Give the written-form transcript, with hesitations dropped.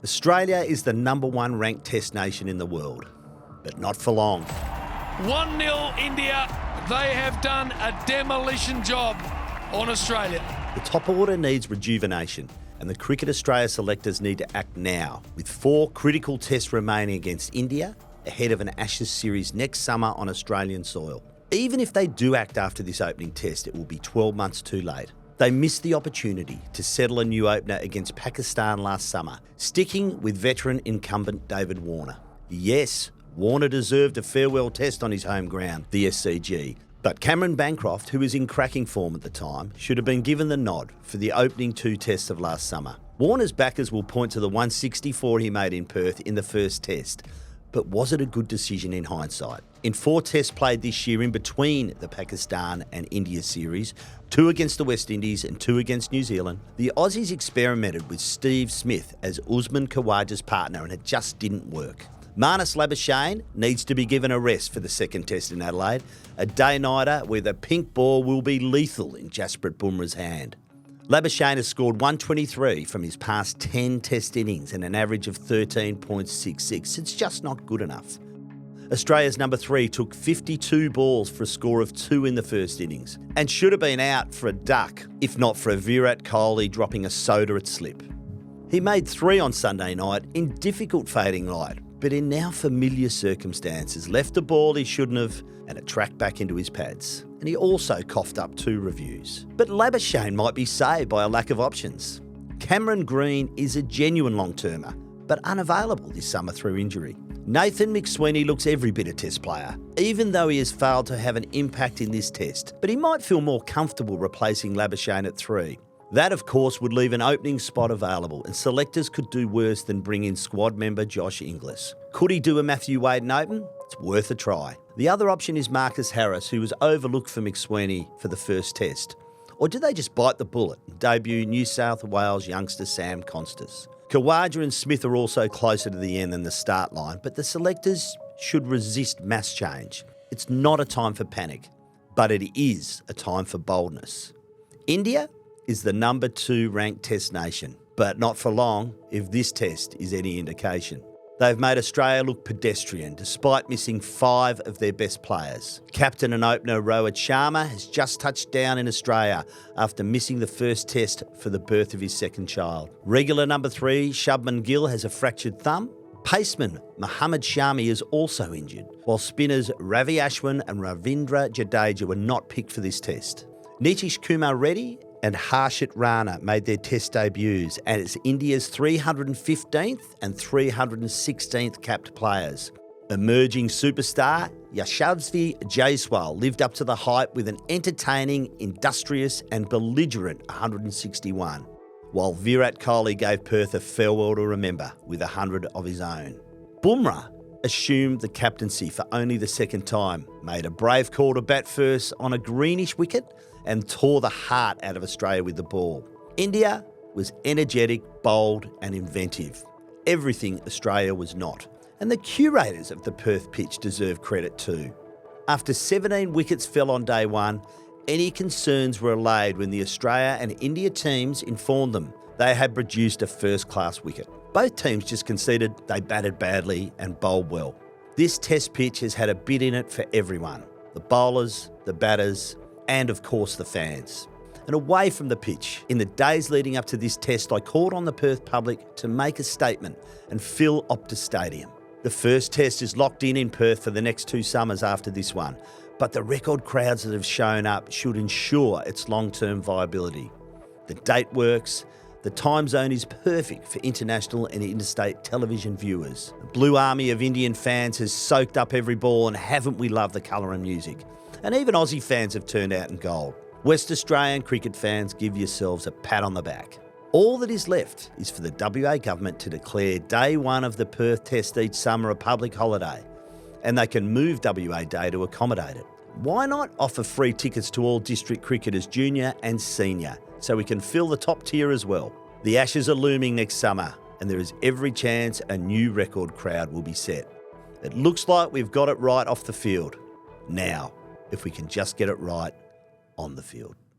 Australia is the #1 ranked test nation in the world, but not for long. 1-0 India. They have done a demolition job on Australia. The top order needs rejuvenation, and the Cricket Australia selectors need to act now, with 4 critical tests remaining against India ahead of an Ashes series next summer on Australian soil. Even if they do act after this opening test, it will be 12 months too late. They missed the opportunity to settle a new opener against Pakistan last summer, sticking with veteran incumbent David Warner. Yes, Warner deserved a farewell test on his home ground, the SCG, but Cameron Bancroft, who was in cracking form at the time, should have been given the nod for the opening 2 tests of last summer. Warner's backers will point to the 164 he made in Perth in the first test, but was it a good decision in hindsight? In 4 tests played this year in between the Pakistan and India series, 2 against the West Indies and 2 against New Zealand, the Aussies experimented with Steve Smith as Usman Khawaja's partner and it just didn't work. Marnus Labuschagne needs to be given a rest for the second test in Adelaide, a day-nighter where the pink ball will be lethal in Jasprit Bumrah's hand. Labuschagne has scored 123 from his past 10 test innings and an average of 13.66. It's just not good enough. Australia's number 3 took 52 balls for a score of 2 in the first innings and should have been out for a duck, if not for a Virat Kohli dropping a soda at slip. He made 3 on Sunday night in difficult fading light, but in now familiar circumstances, left the ball he shouldn't have and it tracked back into his pads. And he also coughed up 2 reviews. But Labuschagne might be saved by a lack of options. Cameron Green is a genuine long-termer, but unavailable this summer through injury. Nathan McSweeney looks every bit a test player, even though he has failed to have an impact in this test, but he might feel more comfortable replacing Labuschagne at 3. That, of course, would leave an opening spot available, and selectors could do worse than bring in squad member Josh Inglis. Could he do a Matthew Wade and open? It's worth a try. The other option is Marcus Harris, who was overlooked for McSweeney for the first test. Or do they just bite the bullet and debut New South Wales youngster Sam Constas? Khawaja and Smith are also closer to the end than the start line, but the selectors should resist mass change. It's not a time for panic, but it is a time for boldness. India is the number 2 ranked test nation, but not for long if this test is any indication. They've made Australia look pedestrian despite missing 5 of their best players. Captain and opener Rohit Sharma has just touched down in Australia after missing the first test for the birth of his second child. Regular number 3 Shubman Gill has a fractured thumb. Paceman Mohammad Shami is also injured, while spinners Ravi Ashwin and Ravindra Jadeja were not picked for this test. Nitish Kumar Reddy and Harshit Rana made their test debuts as India's 315th and 316th capped players. Emerging superstar Yashasvi Jaiswal lived up to the hype with an entertaining, industrious and belligerent 161, while Virat Kohli gave Perth a farewell to remember with 100 of his own. Bumrah assumed the captaincy for only the second time, made a brave call to bat first on a greenish wicket and tore the heart out of Australia with the ball. India was energetic, bold and inventive. Everything Australia was not. And the curators of the Perth pitch deserve credit too. After 17 wickets fell on day 1, any concerns were allayed when the Australia and India teams informed them they had produced a first-class wicket. Both teams just conceded they batted badly and bowled well. This test pitch has had a bit in it for everyone. The bowlers, the batters, and of course the fans. And away from the pitch, in the days leading up to this test, I called on the Perth public to make a statement and fill Optus Stadium. The first test is locked in Perth for the next 2 summers after this one, but the record crowds that have shown up should ensure its long-term viability. The date works, the time zone is perfect for international and interstate television viewers. The Blue Army of Indian fans has soaked up every ball, and haven't we loved the colour and music? And even Aussie fans have turned out in gold. West Australian cricket fans, give yourselves a pat on the back. All that is left is for the WA government to declare day 1 of the Perth Test each summer a public holiday, and they can move WA Day to accommodate it. Why not offer free tickets to all district cricketers, junior and senior, so we can fill the top tier as well? The Ashes are looming next summer, and there is every chance a new record crowd will be set. It looks like we've got it right off the field. Now, if we can just get it right on the field.